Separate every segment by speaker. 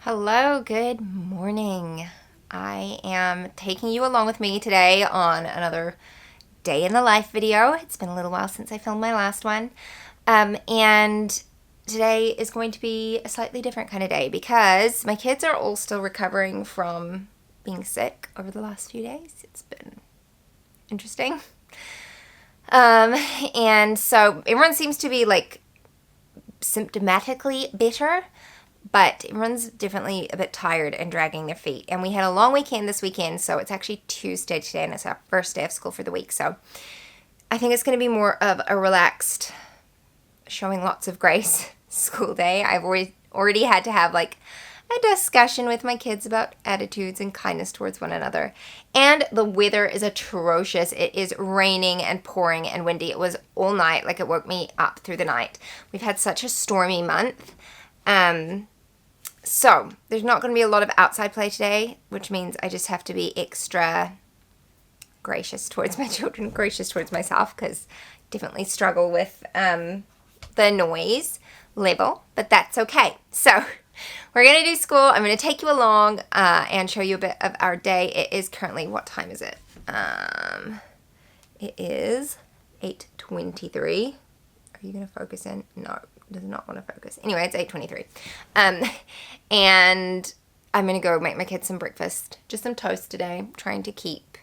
Speaker 1: Hello, good morning. I am taking you along with me today on another day in the life video. It's been a little while since I filmed my last one. And today is going to be a slightly different kind of day because my kids are all still recovering from being sick over the last few days. It's been interesting. And so everyone seems to be like symptomatically better, but everyone's definitely a bit tired and dragging their feet. And we had a long weekend this weekend, so it's actually Tuesday today, and it's our first day of school for the week. So I think it's going to be more of a relaxed, showing lots of grace school day. I've already had to have like a discussion with my kids about attitudes and kindness towards one another. And the weather is atrocious. It is raining and pouring and windy. It was all night, like it woke me up through the night. We've had such a stormy month. So there's not going to be a lot of outside play today, which means I just have to be extra gracious towards my children, gracious towards myself, because I definitely struggle with the noise level, but that's okay. So we're going to do school. I'm going to take you along and show you a bit of our day. It is currently, what time is it? It is 8:23. Are you going to focus in? No. Does not want to focus. Anyway, it's 8:23. And I'm going to go make my kids some breakfast. Just some toast today. I'm trying to keep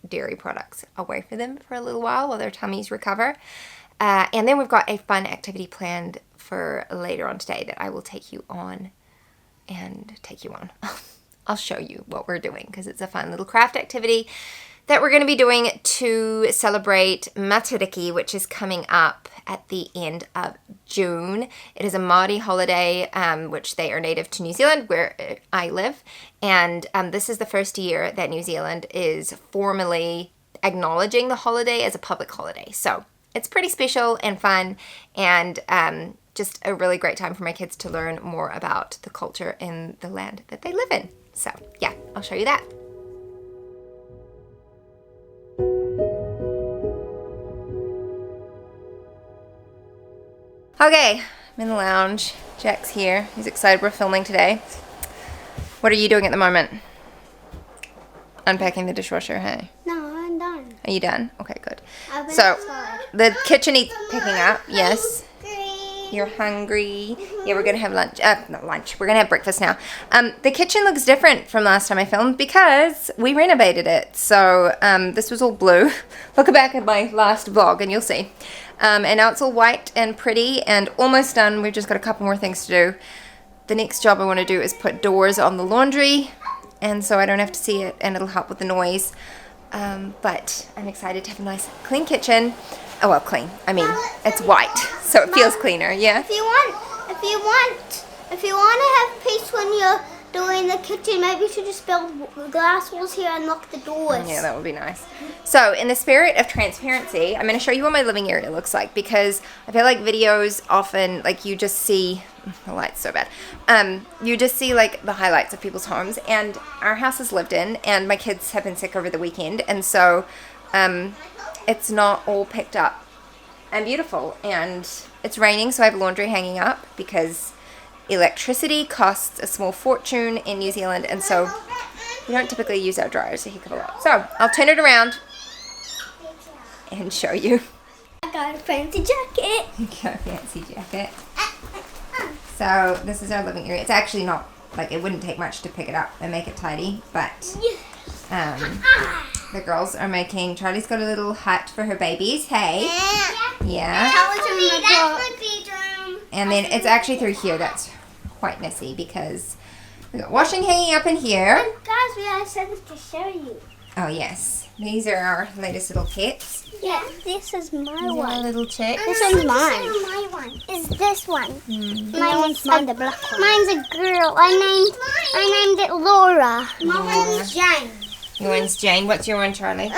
Speaker 1: dairy products away from them for a little while their tummies recover. And then we've got a fun activity planned for later on today that I will take you on. I'll show you what we're doing because it's a fun little craft activity that we're going to be doing to celebrate Matariki, which is coming up at the end of June. It is a Māori holiday, which they are native to New Zealand, where I live. And this is the first year that New Zealand is formally acknowledging the holiday as a public holiday. So it's pretty special and fun, and just a really great time for my kids to learn more about the culture in the land that they live in. So yeah, I'll show you that. Okay, I'm in the lounge. Jack's here. He's excited we're filming today. What are you doing at the moment? Unpacking the dishwasher, hey?
Speaker 2: No, I'm done.
Speaker 1: Are you done? Okay, good. So, the kitchen needs picking up, yes. You're hungry. Yeah, we're going to have lunch. Not lunch. We're going to have breakfast now. The kitchen looks different from last time I filmed because we renovated it. So, this was all blue. Look back at my last vlog and you'll see. And now it's all white and pretty and almost done. We've just got a couple more things to do. The next job I want to do is put doors on the laundry, and so I don't have to see it, and it'll help with the noise. But I'm excited to have a nice clean kitchen. Oh, well, clean. I mean, it's white, so it feels cleaner. Yeah.
Speaker 2: If you want to have peace when you're doing the kitchen, maybe you should just build glass walls here and lock the doors.
Speaker 1: Yeah, that would be nice. So, in the spirit of transparency, I'm going to show you what my living area looks like, because I feel like videos often, like, you just see, the light's so bad, you just see, like, the highlights of people's homes, and our house is lived in, and my kids have been sick over the weekend, and so, it's not all picked up and beautiful, and it's raining, so I have laundry hanging up, because electricity costs a small fortune in New Zealand, and so we don't typically use our dryers a heck of a lot. So I'll turn it around and show you.
Speaker 2: I got a fancy jacket.
Speaker 1: You got a fancy jacket. So this is our living area. It's actually not, like, it wouldn't take much to pick it up and make it tidy, but the girls are making, Charlie's got a little hut for her babies. Hey. Yeah.
Speaker 2: That's my bedroom.
Speaker 1: And then it's actually through here that's quite messy because we got washing hanging up in here.
Speaker 2: And guys, we have something to show you.
Speaker 1: Oh yes, these are our latest little pets.
Speaker 2: Yeah, this is my
Speaker 1: These
Speaker 2: one.
Speaker 1: are our little chicks.
Speaker 2: This one's mine. My one is this one. My one's mine, the black one. Mine's a girl. I named it Laura. My one's Jane.
Speaker 1: Your one's Jane. What's your one, Charlie?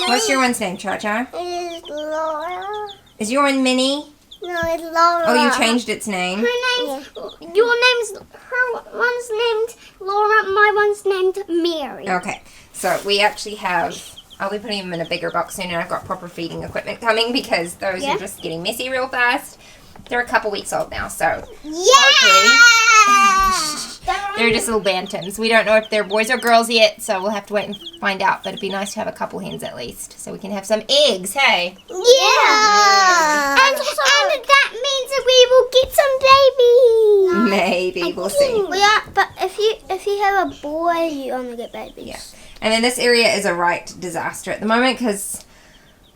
Speaker 1: What's your one's name, Cha-Cha?
Speaker 2: It's Laura.
Speaker 1: Is your one Minnie?
Speaker 2: No, it's Laura.
Speaker 1: Oh, you changed its name.
Speaker 2: Her name's, your name's, her one's named Laura, my one's named Mary.
Speaker 1: Okay, so we actually have, I'll be putting them in a bigger box soon, and I've got proper feeding equipment coming because those are just getting messy real fast. They're a couple weeks old now, so hopefully They're just little bantams. We don't know if they're boys or girls yet, so we'll have to wait and find out. But it'd be nice to have a couple hens at least, so we can have some eggs, hey?
Speaker 2: Yeah. And that means that we will get some babies.
Speaker 1: Maybe, we'll see.
Speaker 2: But if you have a boy, you only get babies.
Speaker 1: Yeah. And then this area is a right disaster at the moment because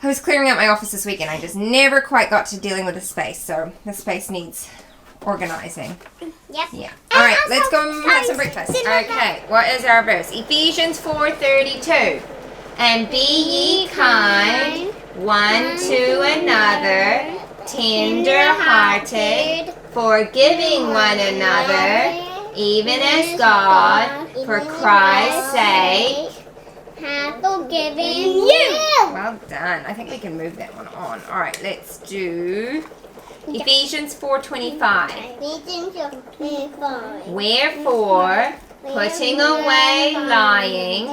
Speaker 1: I was clearing out my office this week and I just never quite got to dealing with the space. So the space needs organizing.
Speaker 2: Yep.
Speaker 1: Yeah. All right, let's go and have some breakfast. Okay, what is our verse? Ephesians 4:32. And be ye kind one to another, tender-hearted, forgiving one another, even as God, for Christ's sake,
Speaker 2: have forgiven you.
Speaker 1: Well done. I think we can move that one on. All right, let's do Ephesians 4:25. Wherefore, putting away lying,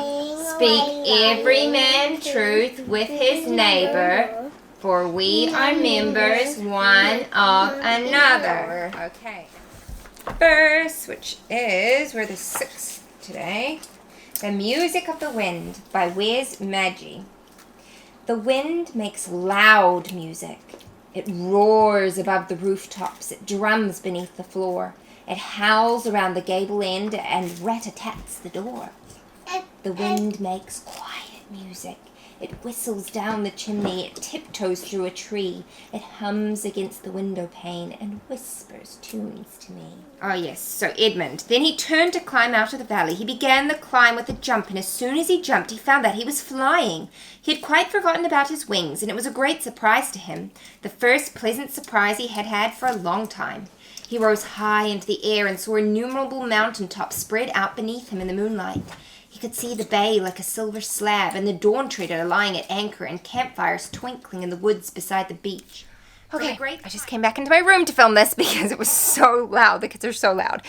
Speaker 1: speak every man truth with his neighbor, for we are members one of another. Okay. Verse, which is, we're the 6th today. The Music of the Wind by Wes Maggie. The wind makes loud music. It roars above the rooftops. It drums beneath the floor. It howls around the gable end and rat-a-tats the door. The wind makes quiet music. It whistles down the chimney. It tiptoes through a tree. It hums against the window pane and whispers tunes to me. Oh yes, so Edmund. Then he turned to climb out of the valley. He began the climb with a jump, and as soon as he jumped, he found that he was flying. He had quite forgotten about his wings, and it was a great surprise to him. The first pleasant surprise he had had for a long time. He rose high into the air and saw innumerable mountain tops spread out beneath him in the moonlight. He could see the bay like a silver slab, and the dawn treader lying at anchor, and campfires twinkling in the woods beside the beach. Okay, I just came back into my room to film this because it was so loud. The kids are so loud.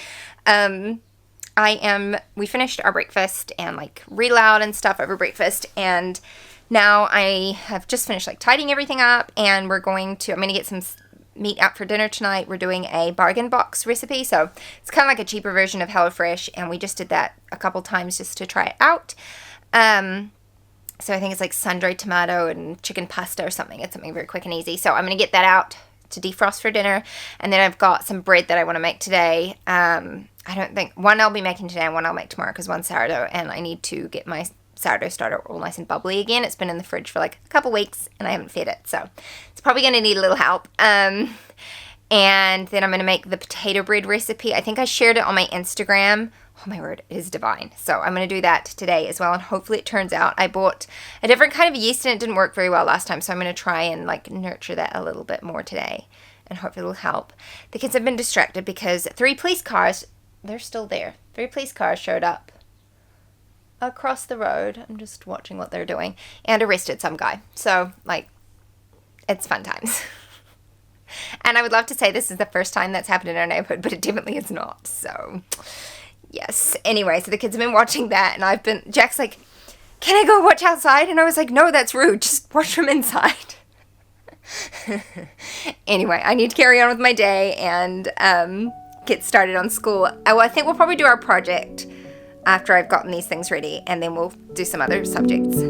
Speaker 1: We finished our breakfast and like read aloud and stuff over breakfast, and now I have just finished like tidying everything up, and I'm going to get some meat out for dinner tonight. We're doing a bargain box recipe, so it's kind of like a cheaper version of HelloFresh, and we just did that a couple times just to try it out. So I think it's like sun-dried tomato and chicken pasta or something. It's something very quick and easy. So I'm going to get that out to defrost for dinner, and then I've got some bread that I want to make today. I don't think one I'll be making today and one I'll make tomorrow because one's sourdough, and I need to get my sourdough starter all nice and bubbly again. It's been in the fridge for like a couple weeks and I haven't fed it, so it's probably going to need a little help. And then I'm going to make the potato bread recipe. I think I shared it on my Instagram. Oh my word, it is divine. So I'm going to do that today as well, and hopefully it turns out. I bought a different kind of yeast and it didn't work very well last time, so I'm going to try and like nurture that a little bit more today, and hopefully it'll help. The kids have been distracted because 3 police cars, they're still there. 3 police cars showed up across the road. I'm just watching what they're doing, and arrested some guy. So like, it's fun times. And I would love to say this is the first time that's happened in our neighborhood, but it definitely is not. So yes. Anyway, so the kids have been watching that, and Jack's like, can I go watch outside? And I was like, no, that's rude. Just watch from inside. Anyway, I need to carry on with my day and get started on school. I think we'll probably do our project after I've gotten these things ready, and then we'll do some other subjects.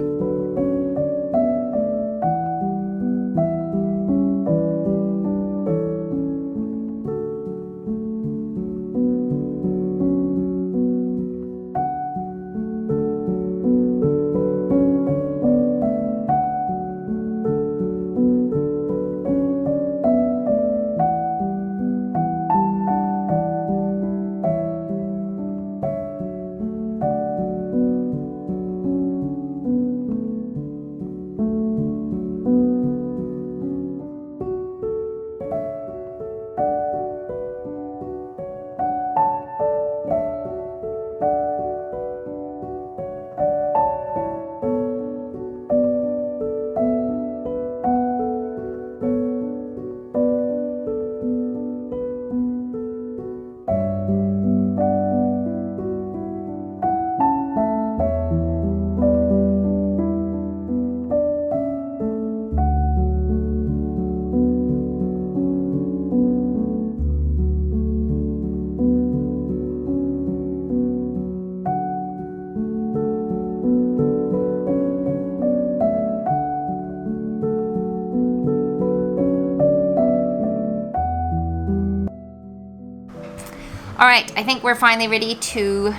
Speaker 1: All right, I think we're finally ready to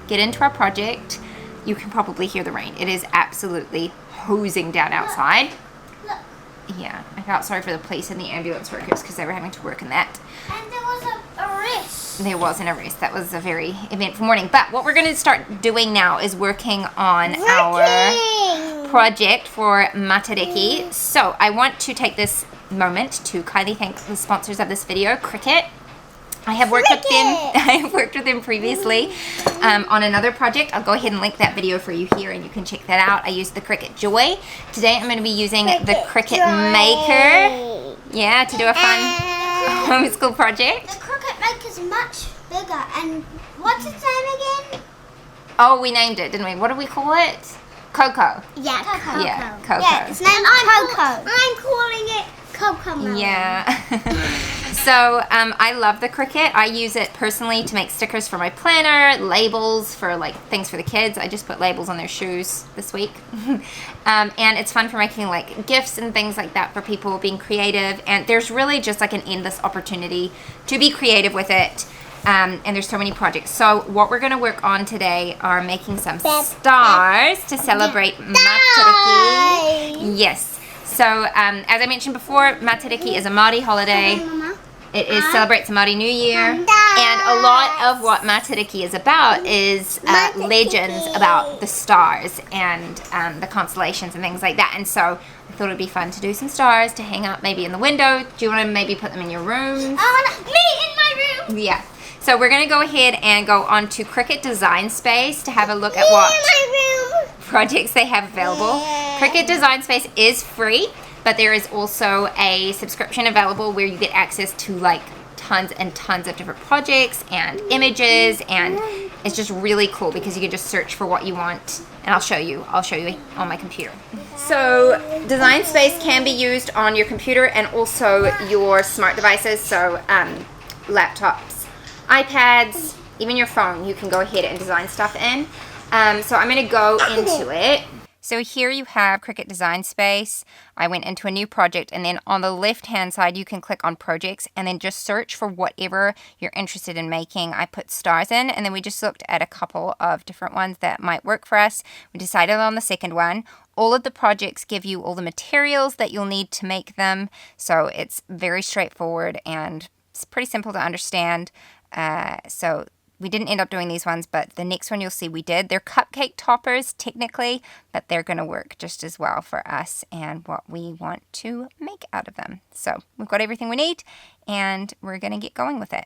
Speaker 1: get into our project. You can probably hear the rain. It is absolutely hosing down outside.
Speaker 2: Look.
Speaker 1: Yeah, I felt sorry for the police and the ambulance workers because they were having to work in that.
Speaker 2: And there was a race.
Speaker 1: There wasn't a race. That was a very eventful morning. But what we're going to start doing now is working on our project for Matariki. So I want to take this moment to kindly thank the sponsors of this video, Cricut. I have worked with them. I have worked with them previously on another project. I'll go ahead and link that video for you here, and you can check that out. I used the Cricut Joy. Today I'm going to be using the Cricut Maker. Yeah, to do a fun homeschool project.
Speaker 2: The Cricut Maker is much bigger. And what's its name again?
Speaker 1: Oh, we named it, didn't we? What do we call it? Coco.
Speaker 2: Yeah, Coco.
Speaker 1: Yeah, Coco.
Speaker 2: Yeah, its name's Coco. I'm calling it Coco Melon.
Speaker 1: Yeah. So I love the Cricut. I use it personally to make stickers for my planner, labels for like things for the kids. I just put labels on their shoes this week. And it's fun for making like gifts and things like that for people, being creative. And there's really just like an endless opportunity to be creative with it. And there's so many projects. So what we're going to work on today are making some stars to celebrate Matariki. Yes. So as I mentioned before, Matariki is a Māori holiday. It celebrates the Māori New Year, and a lot of what Matariki is about is legends about the stars and the constellations and things like that. And so I thought it'd be fun to do some stars to hang up maybe in the window. Do you want to maybe put them in your room?
Speaker 2: Me in my room.
Speaker 1: Yeah. So we're going to go ahead and go on to Cricut Design Space to have a look at what projects they have available. Cricut Design Space is free. But there is also a subscription available where you get access to like tons and tons of different projects and images, and it's just really cool because you can just search for what you want, and I'll show you on my computer. So Design Space can be used on your computer and also your smart devices, so laptops, iPads, even your phone, you can go ahead and design stuff in. So I'm going to go into it. So here you have Cricut Design Space. I went into a new project, and then on the left-hand side, you can click on projects and then just search for whatever you're interested in making. I put stars in, and then we just looked at a couple of different ones that might work for us. We decided on the second one. All of the projects give you all the materials that you'll need to make them. So it's very straightforward, and it's pretty simple to understand. So we didn't end up doing these ones, but the next one you'll see we did. They're cupcake toppers, technically, but they're going to work just as well for us and what we want to make out of them. So we've got everything we need, and we're going to get going with it.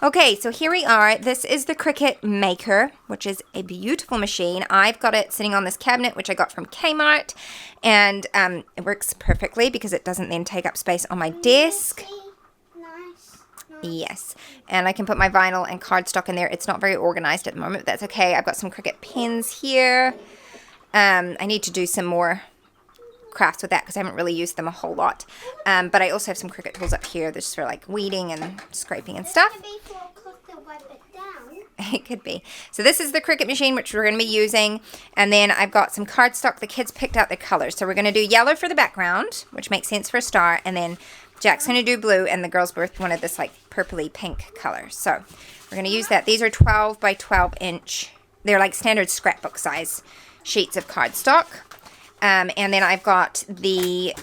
Speaker 1: Okay, so here we are. This is the Cricut Maker, which is a beautiful machine. I've got it sitting on this cabinet, which I got from Kmart, and it works perfectly because it doesn't then take up space on my desk.
Speaker 2: Nice.
Speaker 1: Yes, and I can put my vinyl and cardstock in there. It's not very organized at the moment, but that's okay. I've got some Cricut pens here. I need to do some more crafts with that because I haven't really used them a whole lot. But I also have some Cricut tools up here just for like weeding and scraping and stuff. It could be. So this is the Cricut machine, which we're going to be using. And then I've got some cardstock. The kids picked out their colors. So we're going to do yellow for the background, which makes sense for a star. And then Jack's going to do blue, and the girls both wanted this like purpley pink color. So we're going to use that. These are 12 by 12 inch. They're like standard scrapbook size sheets of cardstock. And then I've got the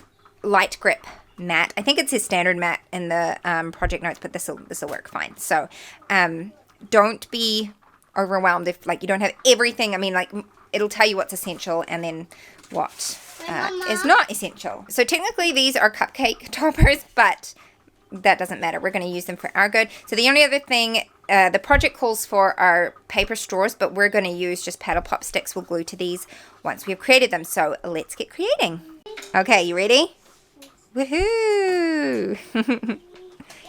Speaker 1: light grip mat. I think it's his standard mat in the project notes, but this will work fine. So don't be overwhelmed if like you don't have everything. I mean, like it'll tell you what's essential and then what is not essential. So technically these are cupcake toppers, but that doesn't matter. We're going to use them for our good. So the only other thing, the project calls for our paper straws, but we're going to use just paddle pop sticks. We'll glue to these once we've created them. So let's get creating. Okay, you ready? Woohoo! You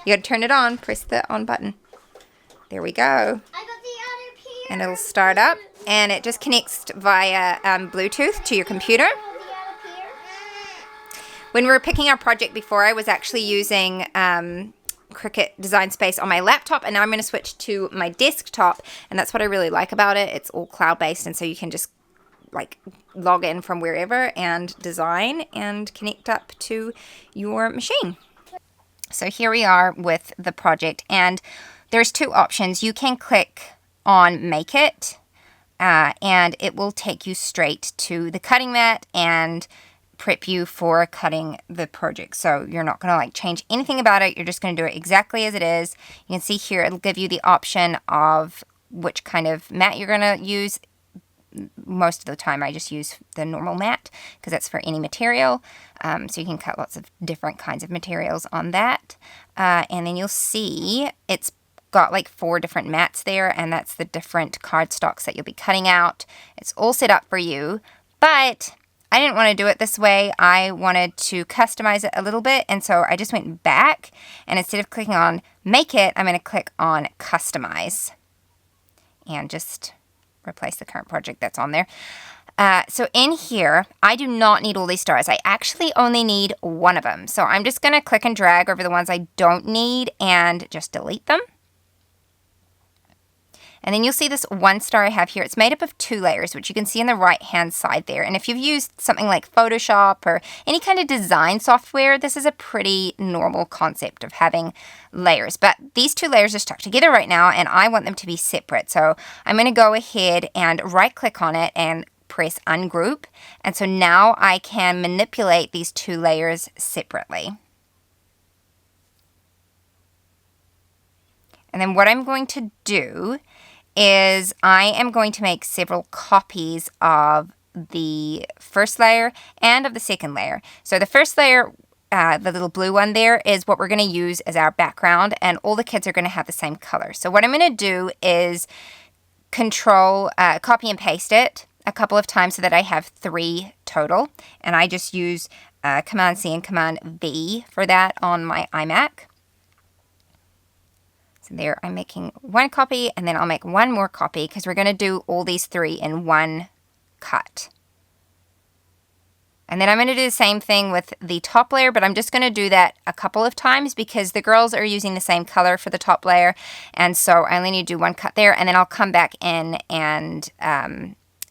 Speaker 1: got to turn it on. Press the on button. There we go.
Speaker 2: I got the other piece.
Speaker 1: And it'll start up, and it just connects via Bluetooth to your computer. When we were picking our project before, I was actually using Cricut Design Space on my laptop, and now I'm going to switch to my desktop, and that's what I really like about it. It's all cloud-based, and so you can just like log in from wherever and design and connect up to your machine. So here we are with the project, and there's two options. You can click on Make It, and it will take you straight to the cutting mat and prep you for cutting the project. So you're not going to like change anything about it. You're just going to do it exactly as it is. You can see here it'll give you the option of which kind of mat you're going to use. Most of the time I just use the normal mat because that's for any material. So you can cut lots of different kinds of materials on that. And then you'll see it's got like 4 different mats there, and that's the different cardstocks that you'll be cutting out. It's all set up for you, but I didn't want to do it this way. I wanted to customize it a little bit, and so I just went back, and instead of clicking on Make It, I'm going to click on Customize and just replace the current project that's on there. So in here, I do not need all these stars. I actually only need one of them. So I'm just going to click and drag over the ones I don't need and just delete them. And then you'll see this one star I have here. It's made up of 2 layers, which you can see on the right-hand side there. And if you've used something like Photoshop or any kind of design software, this is a pretty normal concept of having layers. But these 2 layers are stuck together right now, and I want them to be separate. So I'm going to go ahead and right-click on it and press Ungroup. And so now I can manipulate these 2 layers separately. And then what I'm going to do is I am going to make several copies of the first layer and of the second layer. So the first layer, the little blue one there, is what we're going to use as our background, and all the kids are going to have the same color. So what I'm going to do is copy and paste it a couple of times so that I have 3 total, and I just use Command C and Command V for that on my iMac. There, I'm making 1 copy, and then I'll make 1 more copy because we're going to do all these 3 in 1 cut. And then I'm going to do the same thing with the top layer, but I'm just going to do that a couple of times because the girls are using the same color for the top layer, and so I only need to do 1 cut there, and then I'll come back in and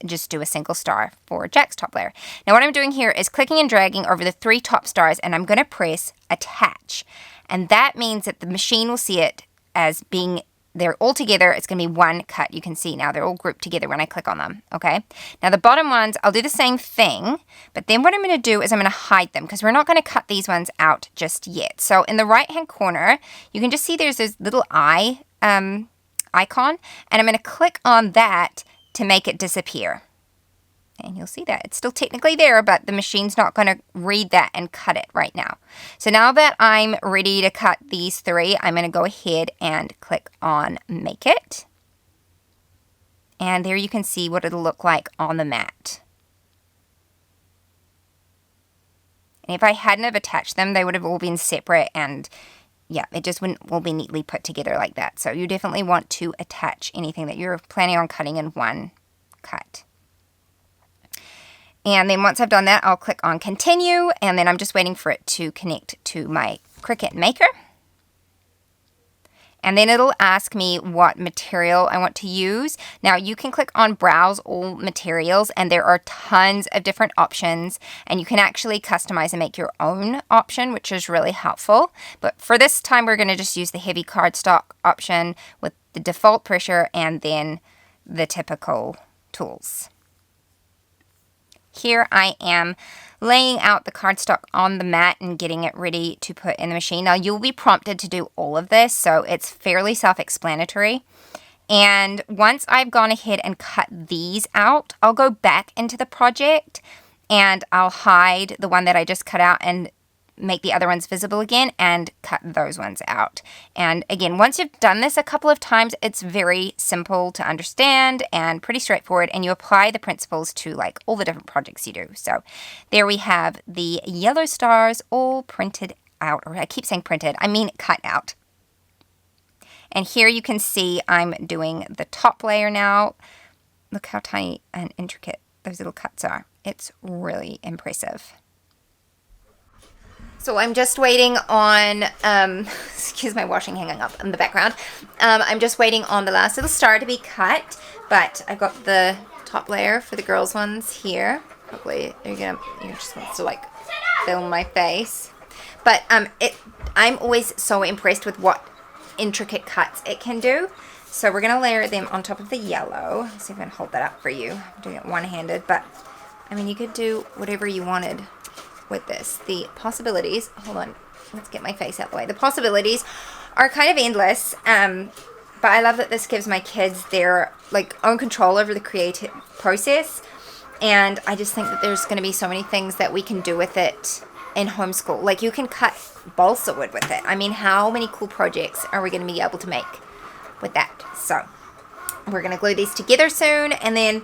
Speaker 1: just do a single star for Jack's top layer. Now what I'm doing here is clicking and dragging over the 3 top stars, and I'm going to press Attach, and that means that the machine will see it as being, they're all together. It's going to be 1 cut. You can see now they're all grouped together when I click on them, okay? Now the bottom ones, I'll do the same thing, but then what I'm going to do is I'm going to hide them because we're not going to cut these ones out just yet. So in the right-hand corner, you can just see there's this little eye icon, and I'm going to click on that to make it disappear. And you'll see that it's still technically there, but the machine's not going to read that and cut it right now. So now that I'm ready to cut these 3, I'm going to go ahead and click on Make It. And there you can see what it'll look like on the mat. And if I hadn't have attached them, they would have all been separate, and yeah, it just wouldn't all be neatly put together like that. So you definitely want to attach anything that you're planning on cutting in 1 cut. And then once I've done that, I'll click on Continue, and then I'm just waiting for it to connect to my Cricut Maker. And then it'll ask me what material I want to use. Now you can click on Browse All Materials, and there are tons of different options, and you can actually customize and make your own option, which is really helpful. But for this time, we're going to just use the heavy cardstock option with the default pressure and then the typical tools. Here I am laying out the cardstock on the mat and getting it ready to put in the machine. Now you'll be prompted to do all of this, so it's fairly self-explanatory. And once I've gone ahead and cut these out, I'll go back into the project and I'll hide the one that I just cut out and make the other ones visible again and cut those ones out. And again, once you've done this a couple of times, it's very simple to understand and pretty straightforward, and you apply the principles to like all the different projects you do. So there we have the yellow stars all printed out, or I keep saying printed, I mean cut out. And here you can see I'm doing the top layer now. Look how tiny and intricate those little cuts are. It's really impressive. So I'm just waiting on, excuse my washing hanging up in the background. I'm just waiting on the last little star to be cut, but I've got the top layer for the girls' ones here. Probably you just wants to like film my face. But I'm always so impressed with what intricate cuts it can do. So we're going to layer them on top of the yellow. Let's see if I can hold that up for you. I'm doing it one-handed, but I mean, you could do whatever you wanted with this. The possibilities, hold on, let's get my face out the way. The possibilities are kind of endless, but I love that this gives my kids their like own control over the creative process. And I just think that there's going to be so many things that we can do with it in homeschool. Like you can cut balsa wood with it. I mean, how many cool projects are we going to be able to make with that? So we're going to glue these together soon and then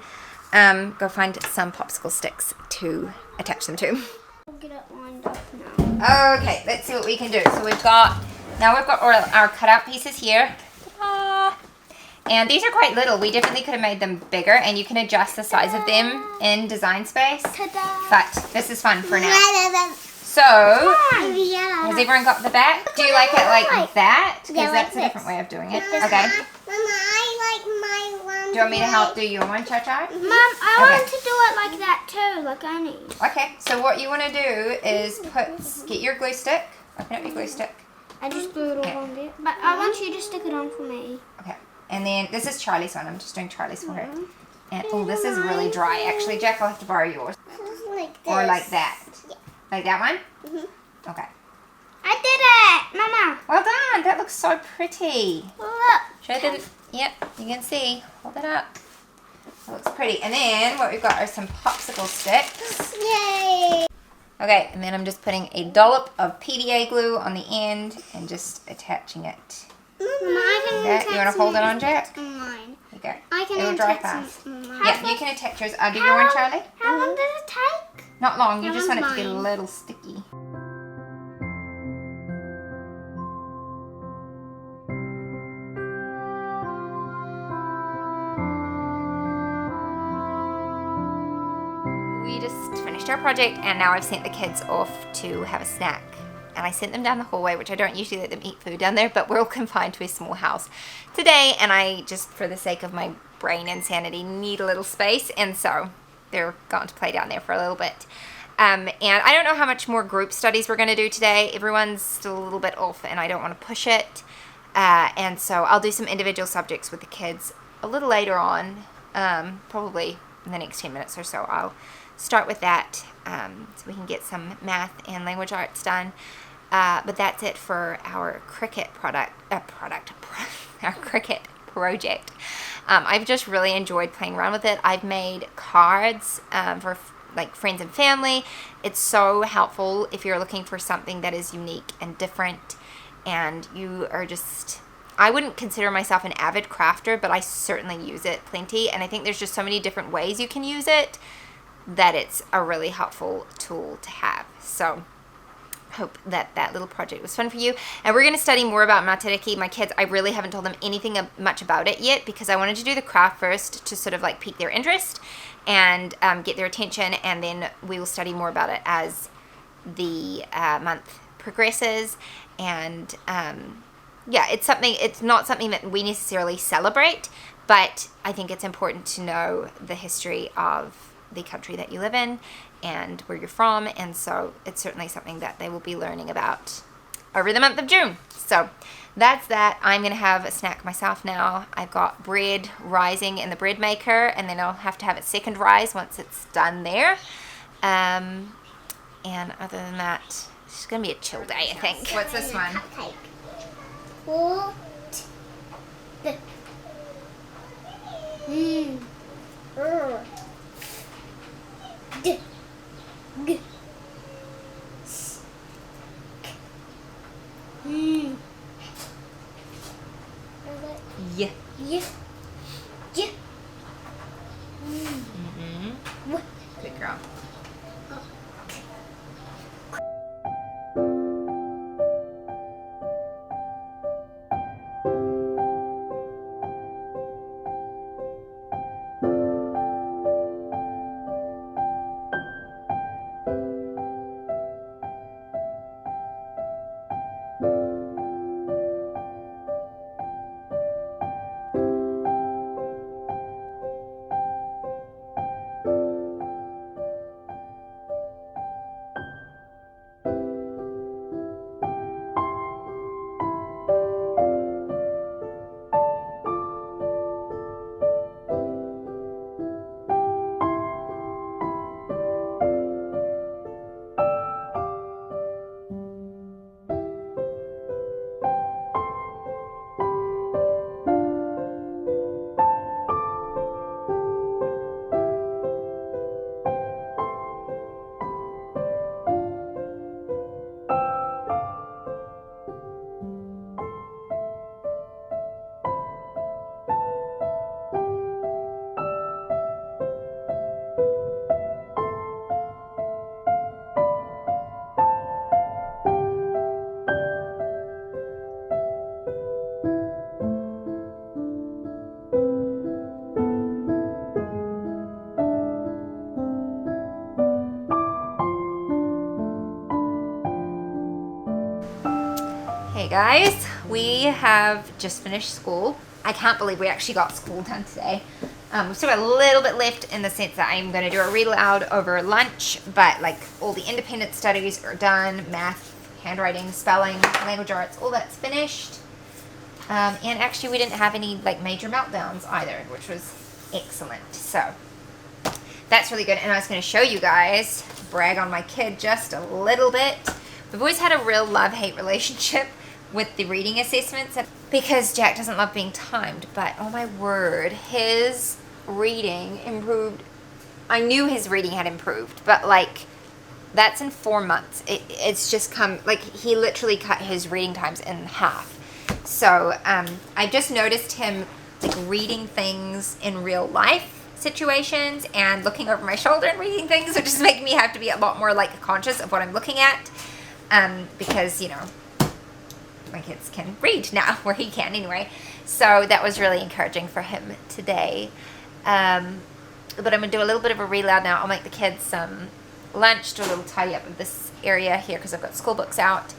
Speaker 1: go find some popsicle sticks to attach them to.
Speaker 2: We'll get it lined up now.
Speaker 1: Okay, let's see what we can do. So we've got our cutout pieces here. Ta-da! And these are quite little. We definitely could have made them bigger, and you can adjust the size of them in Design Space.
Speaker 2: Ta-da!
Speaker 1: But this is fun for now. So, has everyone got the back? Do you like it like that? Because that's a different way of doing it. Okay.
Speaker 2: Mama, I like my one.
Speaker 1: Do you want me to help do your one, Cha-Cha?
Speaker 2: Mom, I want to do it like that too, like Annie.
Speaker 1: Okay, so what you want to do is get your glue stick. Open up your glue stick.
Speaker 2: I just blew it all on there. But I want you to stick it on for me.
Speaker 1: Okay. And then this is Charlie's one. I'm just doing Charlie's for her. And oh, this is really dry. Actually, Jack, I'll have to borrow yours.
Speaker 2: Like this.
Speaker 1: Or like that. Yeah. Like that one?
Speaker 2: Mm-hmm.
Speaker 1: Okay.
Speaker 2: I did it, Mama.
Speaker 1: Well done. That looks so pretty.
Speaker 2: Look.
Speaker 1: Show them. Yep, you can see. Hold it up. That looks pretty. And then what we've got are some popsicle sticks.
Speaker 2: Yay.
Speaker 1: Okay, and then I'm just putting a dollop of PVA glue on the end and just attaching it.
Speaker 2: Mama, I can attach
Speaker 1: You want to hold it on, Jack?
Speaker 2: mine.
Speaker 1: Okay.
Speaker 2: I can
Speaker 1: It'll dry fast. Yeah, you can attach yours. I'll do your one, Charlie.
Speaker 2: How long does it take?
Speaker 1: Not long. You
Speaker 2: That
Speaker 1: just want it
Speaker 2: one's
Speaker 1: to get a
Speaker 2: mine.
Speaker 1: little sticky. We just finished our project and now I've sent the kids off to have a snack. And I sent them down the hallway, which I don't usually let them eat food down there, but we're all confined to a small house today. And I just, for the sake of my brain insanity, need a little space. And so they're going to play down there for a little bit. And I don't know how much more group studies we're going to do today. Everyone's still a little bit off and I don't want to push it. And so I'll do some individual subjects with the kids a little later on, probably in the next 10 minutes or so. I'll start with that so we can get some math and language arts done. But that's it for our Cricut our Cricut project. I've just really enjoyed playing around with it. I've made cards for like friends and family. It's so helpful if you're looking for something that is unique and different, and you are just, I wouldn't consider myself an avid crafter, but I certainly use it plenty, and I think there's just so many different ways you can use it that it's a really helpful tool to have. So hope that that little project was fun for you. And we're going to study more about Matariki. My kids, I really haven't told them anything much about it yet because I wanted to do the craft first to sort of like pique their interest and get their attention, and then we will study more about it as the month progresses. And yeah, it's not something that we necessarily celebrate, but I think it's important to know the history of the country that you live in and where you're from, and so it's certainly something that they will be learning about over the month of June. So that's that. I'm gonna have a snack myself now. I've got bread rising in the bread maker, and then I'll have to have it second rise once it's done there. And other than that, it's just gonna be a chill day, I think. What's this one?
Speaker 2: Cupcake. What? D. G. S. K.
Speaker 1: Yeah.
Speaker 2: Yeah. Yeah.
Speaker 1: Good girl. Hey guys, we have just finished school. I can't believe we actually got school done today. We've still got a little bit left in the sense that I'm going to do a read aloud over lunch, but like all the independent studies are done, math, handwriting, spelling, language arts, all that's finished. And actually we didn't have any like major meltdowns either, which was excellent. So that's really good. And I was going to show you guys, brag on my kid just a little bit. We've always had a real love-hate relationship with the reading assessments because Jack doesn't love being timed, but oh my word, his reading improved. I knew his reading had improved, but like that's in 4 months. It's just come, like he literally cut his reading times in half. So I just noticed him like reading things in real life situations and looking over my shoulder and reading things, which is making me have to be a lot more like conscious of what I'm looking at, because you know my kids can read now, where he can anyway. So that was really encouraging for him today. But I'm gonna do a little bit of a read loud now. I'll make the kids some lunch, do a little tidy up of this area here because I've got school books out.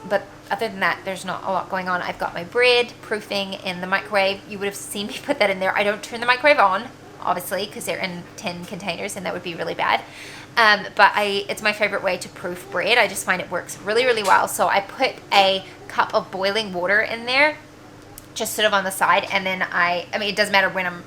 Speaker 1: But other than that, there's not a lot going on. I've got my bread proofing in the microwave. You would have seen me put that in there. I don't turn the microwave on, obviously, because they're in tin containers and that would be really bad. But it's my favorite way to proof bread. I just find it works really, really well. So I put a cup of boiling water in there, just sort of on the side. And then I mean, it doesn't matter when I'm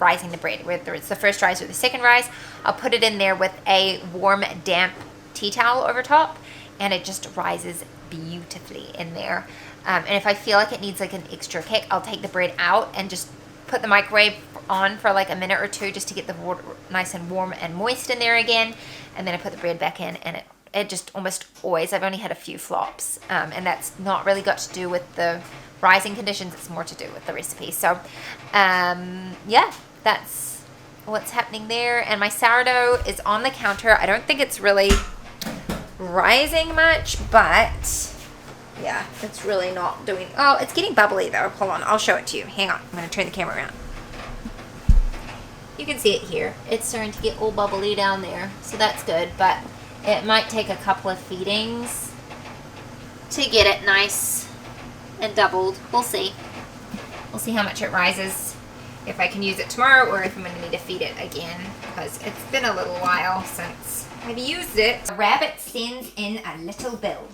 Speaker 1: rising the bread, whether it's the first rise or the second rise. I'll put it in there with a warm, damp tea towel over top, and it just rises beautifully in there. And if I feel like it needs like an extra kick, I'll take the bread out and just put the microwave on for like a minute or two just to get the water nice and warm and moist in there again. And then I put the bread back in, and it just almost always, I've only had a few flops, and that's not really got to do with the rising conditions, it's more to do with the recipe. So yeah, that's what's happening there. And my sourdough is on the counter. I don't think it's really rising much, but yeah, it's really not doing, oh, it's getting bubbly though. Hold on, I'll show it to you. Hang on, I'm going to turn the camera around. You can see it here. It's starting to get all bubbly down there, so that's good, but it might take a couple of feedings to get it nice and doubled. We'll see. We'll see how much it rises, if I can use it tomorrow or if I'm going to need to feed it again, because it's been a little while since I've used it. A rabbit sends in a little bill.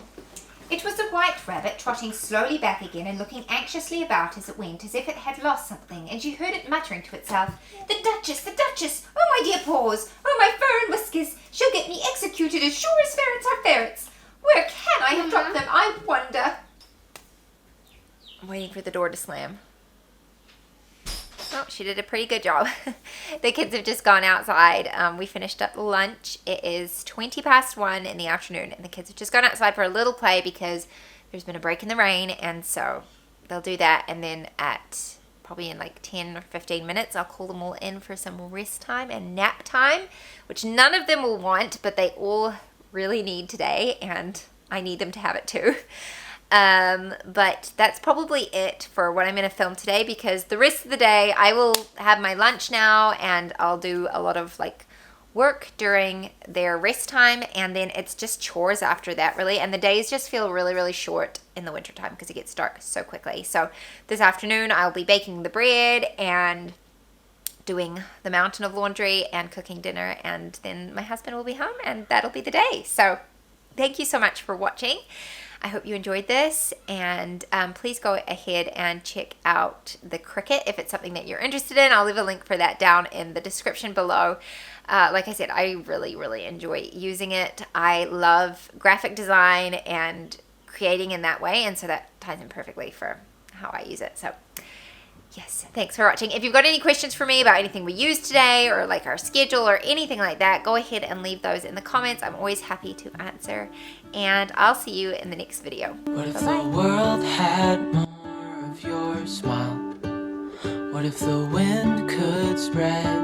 Speaker 1: It was a white rabbit trotting slowly back again and looking anxiously about as it went, as if it had lost something, and she heard it muttering to itself, "The Duchess, the Duchess! Oh, my dear paws! Oh, my fur and whiskers! She'll get me executed as sure as ferrets are ferrets! Where can I have dropped them, I wonder?" I'm waiting for the door to slam. Oh, she did a pretty good job. The kids have just gone outside. We finished up lunch. It is 1:20 in the afternoon, and the kids have just gone outside for a little play because there's been a break in the rain, and so they'll do that. And then at probably in like 10 or 15 minutes, I'll call them all in for some rest time and nap time, which none of them will want, but they all really need today, and I need them to have it too. But that's probably it for what I'm going to film today, because the rest of the day I will have my lunch now and I'll do a lot of like work during their rest time, and then it's just chores after that really, and the days just feel really, really short in the winter time because it gets dark so quickly. So this afternoon I'll be baking the bread and doing the mountain of laundry and cooking dinner, and then my husband will be home and that'll be the day. So thank you so much for watching. I hope you enjoyed this, and please go ahead and check out the Cricut if it's something that you're interested in. I'll leave a link for that down in the description below. Like I said, I really, really enjoy using it. I love graphic design and creating in that way, and so that ties in perfectly for how I use it. So yes, thanks for watching. If you've got any questions for me about anything we used today, or like our schedule or anything like that, go ahead and leave those in the comments. I'm always happy to answer, and I'll see you in the next video.
Speaker 3: What if the world had more of your smile? What if the wind could spread